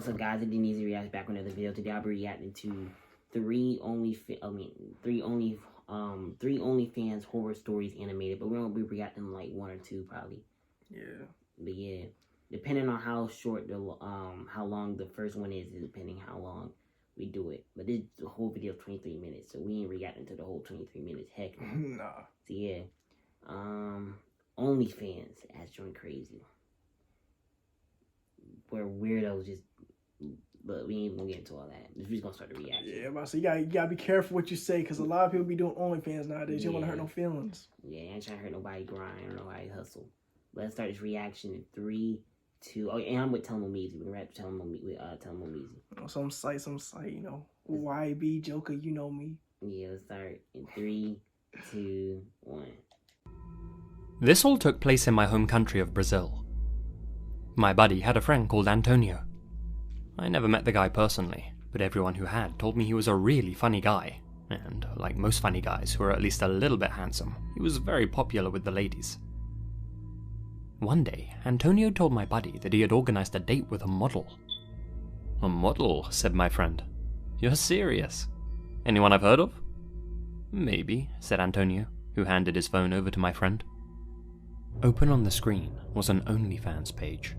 What's up, guys? It's Omeezy reacts back on another video. Today I'll be reacting to three OnlyFans horror stories animated, but we won't be reacting like one or two probably. Yeah. But yeah, depending on how short the how long the first one is depending how long we do it. But this the whole video is 23 minutes, so we ain't reacting to the whole 23 minutes. Heck no. Nah. So yeah, OnlyFans as joint crazy, where weirdos just. But we ain't even gonna get into all that. We're just gonna start the reaction. Yeah, but so you gotta be careful what you say, because a lot of people be doing OnlyFans nowadays. You don't want to hurt no feelings. Yeah, I ain't trying to hurt nobody grind or nobody hustle. Let's start this reaction in 3, 2. Oh, and I'm with Omeezy. We're gonna have to tell him Omeezy. Some site, you know. YB Joker, you know me. Yeah, let's start in 3, 2, 1. This all took place in my home country of Brazil. My buddy had a friend called Antonio. I never met the guy personally, but everyone who had told me he was a really funny guy, and like most funny guys who are at least a little bit handsome, he was very popular with the ladies. One day, Antonio told my buddy that he had organized a date with a model. "A model?" said my friend. "You're serious? Anyone I've heard of?" "Maybe," said Antonio, who handed his phone over to my friend. Open on the screen was an OnlyFans page.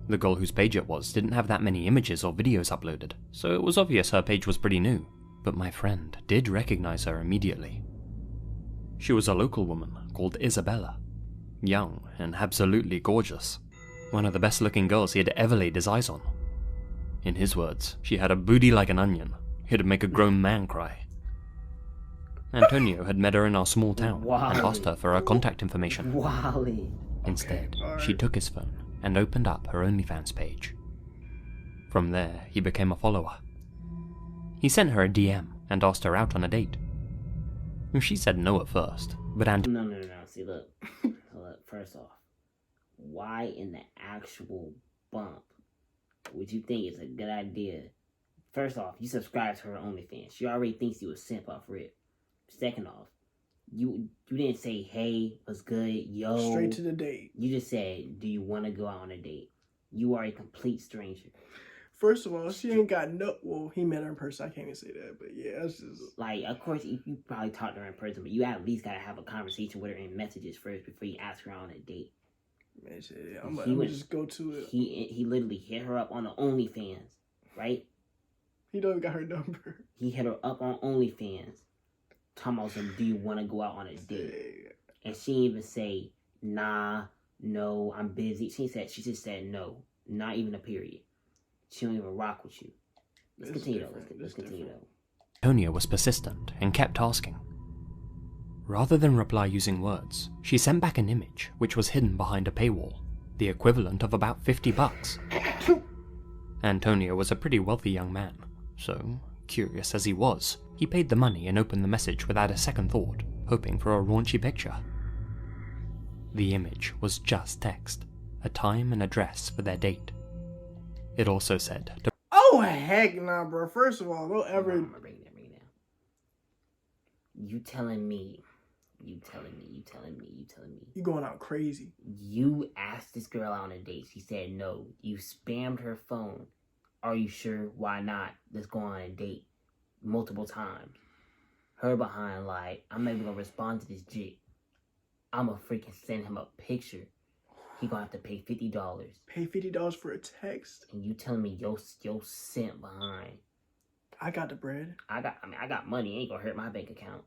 The girl whose page it was didn't have that many images or videos uploaded, so it was obvious her page was pretty new, but my friend did recognize her immediately. She was a local woman called Isabella, young and absolutely gorgeous, one of the best looking girls he had ever laid his eyes on. In his words, she had a booty like an onion, it'd make a grown man cry. Antonio had met her in our small town and asked her for her contact information. Instead, she took his phone and opened up her OnlyFans page. From there, he became a follower. He sent her a DM and asked her out on a date. She said no at first, but No. See, look. First off, why in the actual bump would you think it's a good idea? First off, you subscribe to her OnlyFans. She already thinks you a simp off rip. Second off, you didn't say, hey, what's good, yo. Straight to the date. You just said, do you want to go out on a date? You are a complete stranger. First of all, she ain't got no... Well, he met her in person. I can't even say that, but yeah, that's just... Like, of course, you probably talked to her in person, but you at least got to have a conversation with her in messages first before you ask her out on a date. Man, shit, I'm gonna just go to it. He literally hit her up on the OnlyFans, right? He don't even got her number. He hit her up on OnlyFans. Talking about some, do you want to go out on a date? And she didn't even say, nah, no, I'm busy. She just said no. Not even a period. She don't even rock with you. Let's continue though. Antonio was persistent and kept asking. Rather than reply using words, she sent back an image which was hidden behind a paywall, the equivalent of about $50. Antonio was a pretty wealthy young man, so, curious as he was, he paid the money and opened the message without a second thought, hoping for a raunchy picture. The image was just text, a time and address for their date. It also said to... Oh, heck nah, bro. First of all, don't ever... I'm gonna bring that down. You telling me. You going out crazy. You asked this girl out on a date. She said no. You spammed her phone. Are you sure? Why not? Let's go on a date. Multiple times. Her behind like, I'm not even gonna respond to this jit. I'ma freaking send him a picture. He gonna have to pay $50. Pay $50 for a text? And you telling me yo simp behind. I got the bread. I got money. It ain't gonna hurt my bank account.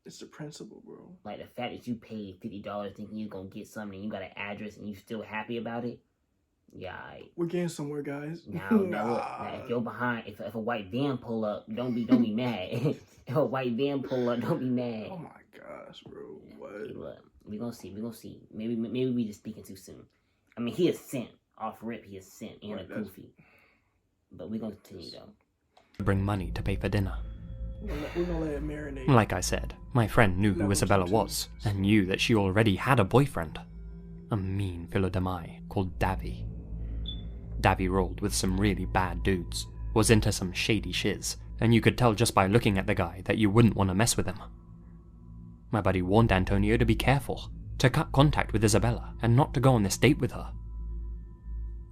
It's the principle, bro. Like the fact that you paid $50 thinking you're gonna get something and you got an address and you still happy about it. Yeah, we're getting somewhere, guys. Now, if you're behind, if a white van pull up, don't be mad. If a white van pull up, don't be mad. Oh my gosh, bro. What? Hey, look, we gonna see. Maybe we just speaking too soon. I mean, he is sent off rip. He is sent and a goofy. But we gonna continue though. Bring money to pay for dinner. We're gonna let it marinate. Like I said, my friend knew who Isabella was and knew that she already had a boyfriend, a mean Philodemai called Davy. Davy rolled with some really bad dudes, was into some shady shiz, and you could tell just by looking at the guy that you wouldn't want to mess with him. My buddy warned Antonio to be careful, to cut contact with Isabella, and not to go on this date with her.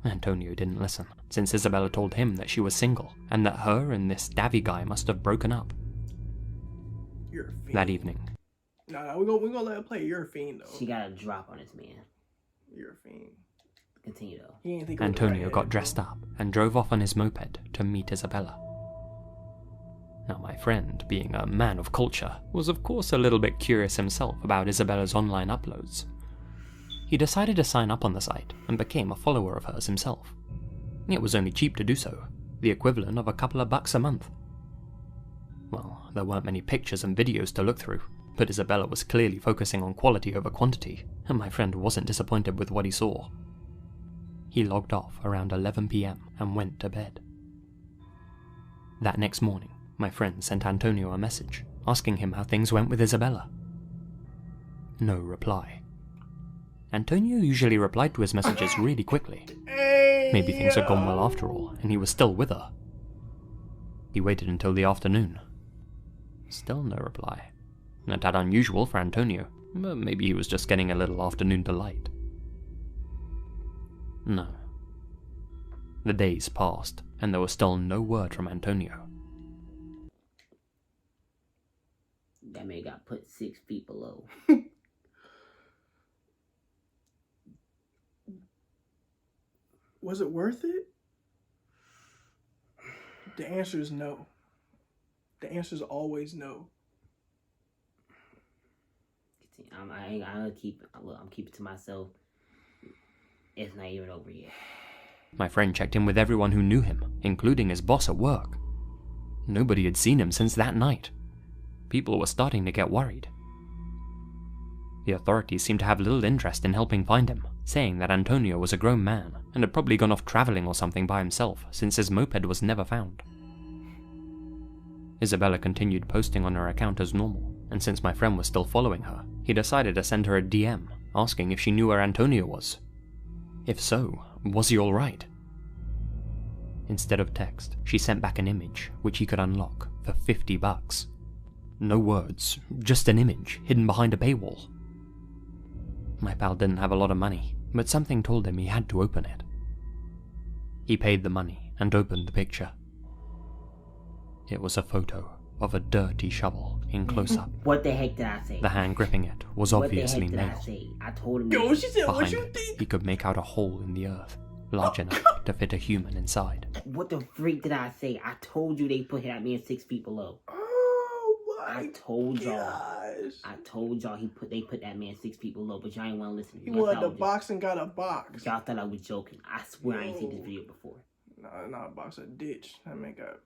Antonio didn't listen. since Isabella told him that she was single and that her and this Davy guy must have broken up. You're a fiend. That evening, Nah, we're gonna let it play. You're a fiend, though. She got a drop on this man. You're a fiend. Continue, though. He ain't think Antonio right got head, dressed bro. up and drove off on his moped to meet Isabella. Now, my friend, being a man of culture, was of course a little bit curious himself about Isabella's online uploads. He decided to sign up on the site and became a follower of hers himself. It was only cheap to do so, the equivalent of a couple of bucks a month. Well, there weren't many pictures and videos to look through, but Isabella was clearly focusing on quality over quantity, and my friend wasn't disappointed with what he saw. He logged off around 11 PM and went to bed. That next morning, my friend sent Antonio a message, asking him how things went with Isabella. No reply. Antonio usually replied to his messages really quickly. Maybe things had gone well after all, and he was still with her. He waited until the afternoon. Still no reply. A tad unusual for Antonio, but maybe he was just getting a little afternoon delight. No. The days passed, and there was still no word from Antonio. That man got put 6 feet below. Was it worth it? The answer is no. The answer is always no. I'm gonna keep. Look, I'm keeping it to myself. It's not even over yet. My friend checked in with everyone who knew him, including his boss at work. Nobody had seen him since that night. People were starting to get worried. The authorities seemed to have little interest in helping find him, saying that Antonio was a grown man and had probably gone off traveling or something by himself since his moped was never found. Isabella continued posting on her account as normal, and since my friend was still following her, he decided to send her a DM, asking if she knew where Antonio was. If so, was he alright? Instead of text, she sent back an image, which he could unlock for $50. No words, just an image hidden behind a paywall. My pal didn't have a lot of money, but something told him he had to open it. He paid the money and opened the picture. It was a photo of a dirty shovel in close-up. What the heck did I say? The hand gripping it was obviously What the heck male. did I say? I told him. Yo, she said, what Behind you it, think? he could make out a hole in the earth, large enough to fit a human inside. What the freak did I say? I told you they put that man 6 feet below. Oh my I told y'all. gosh. I told y'all they put that man 6 feet below, but y'all ain't want to listen. He Y'all wanted thought the I was box and got a box. just- Y'all thought I was joking. I swear I ain't seen this video before. Nah, not a box, a ditch. That man got.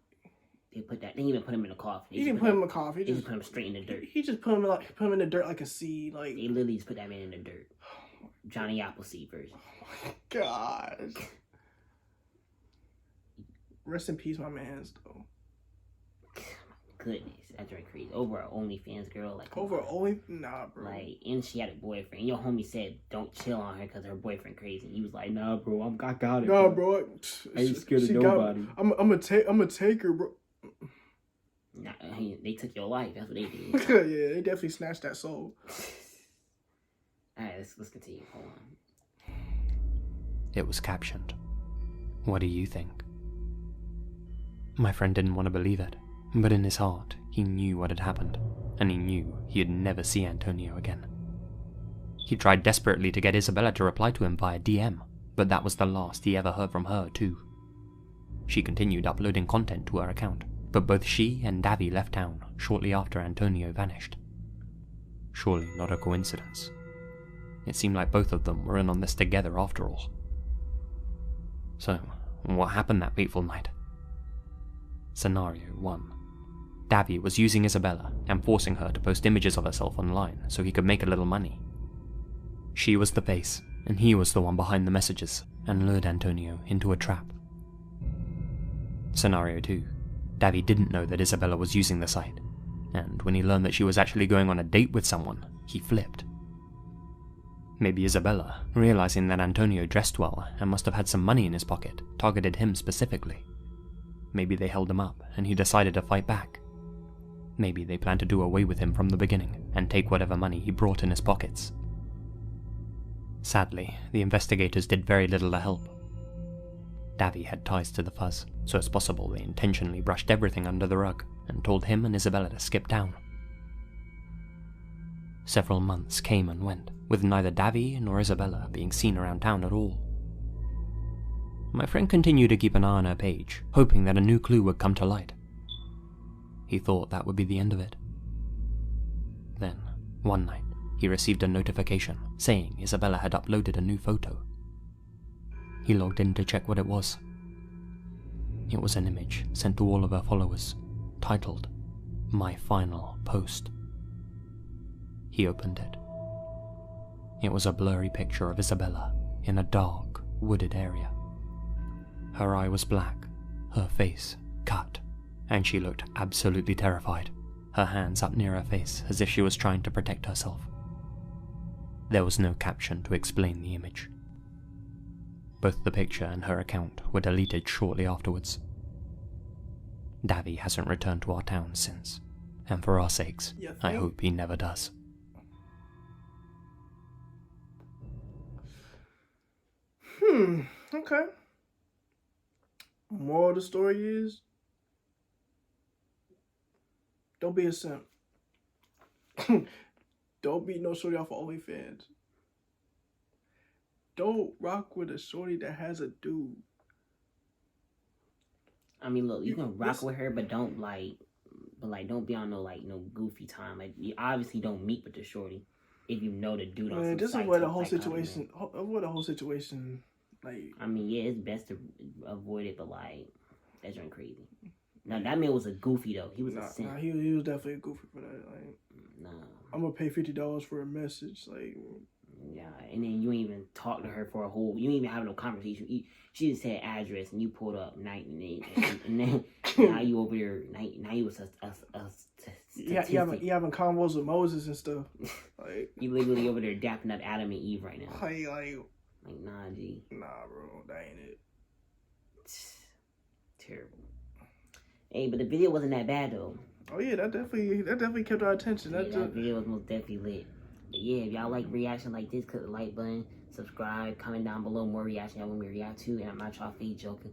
They put that. They didn't even put him in a coffin. He didn't put him in a coffin. They just put him straight in the dirt. He just put him in the dirt like a seed. Like, They literally just put that man in the dirt. Johnny Appleseed version. gosh. Rest in peace, my man's though. Goodness, that drink crazy. Over an OnlyFans girl, like Over only nah, bro. like, and she had a boyfriend. Your homie said, "Don't chill on her because her boyfriend crazy." And he was like, "Nah, bro, I got it." Nah, bro. I ain't scared of She nobody. I'm gonna take her, bro. Nah, they took your life. That's what they did. Yeah, they definitely snatched that soul. All right, let's continue. Hold on. It was captioned. What do you think? My friend didn't want to believe it, but in his heart, he knew what had happened, and he knew he'd never see Antonio again. He tried desperately to get Isabella to reply to him via DM, but that was the last he ever heard from her too. She continued uploading content to her account, but both she and Davy left town shortly after Antonio vanished. Surely not a coincidence. It seemed like both of them were in on this together after all. So, what happened that fateful night? Scenario 1. Davy was using Isabella and forcing her to post images of herself online so he could make a little money. She was the face, and he was the one behind the messages, and lured Antonio into a trap. Scenario 2. Davy didn't know that Isabella was using the site, and when he learned that she was actually going on a date with someone, he flipped. Maybe Isabella, realizing that Antonio dressed well and must have had some money in his pocket, targeted him specifically. Maybe they held him up and he decided to fight back. Maybe they planned to do away with him from the beginning and take whatever money he brought in his pockets. Sadly, the investigators did very little to help. Davy had ties to the fuzz, so it's possible they intentionally brushed everything under the rug and told him and Isabella to skip town. Several months came and went, with neither Davy nor Isabella being seen around town at all. My friend continued to keep an eye on her page, hoping that a new clue would come to light. He thought that would be the end of it. Then, one night, he received a notification saying Isabella had uploaded a new photo. He logged in to check what it was. It was an image sent to all of her followers, titled, "My Final Post." He opened it. It was a blurry picture of Isabella in a dark, wooded area. Her eye was black, her face cut, and she looked absolutely terrified, her hands up near her face as if she was trying to protect herself. There was no caption to explain the image. Both the picture and her account were deleted shortly afterwards. Davy hasn't returned to our town since, and for our sakes, I hope he never does. Okay. Moral of the story is, don't be a simp. Don't be no shorty off of OnlyFans. Don't rock with a shorty that has a dude. I mean, look, you can rock with her, but don't don't be on no goofy time. Like, you obviously don't meet with the shorty if you know the dude. Man, this is where the whole situation. Like, I mean, yeah, it's best to avoid it, but like, that's just crazy. Now that man was a goofy though. He was a simp. Nah, he was definitely a goofy for that. Like, nah, I'm gonna pay $50 for a message. Like, yeah, and then you ain't even talk to her for a whole. You ain't even have no conversation. She just said address, and you pulled up night and then now you over there. Now you was you having convos with Moses and stuff. Like, you literally over there dapping up Adam and Eve right now. Like, nah, G. Nah, bro, that ain't it. Terrible. Hey, but the video wasn't that bad though. Oh yeah, that definitely kept our attention. Yeah, that video was most definitely lit. But yeah, if y'all like reaction like this, click the like button, subscribe, comment down below more reaction y'all want me to react to, and I'm not y'all fake joking.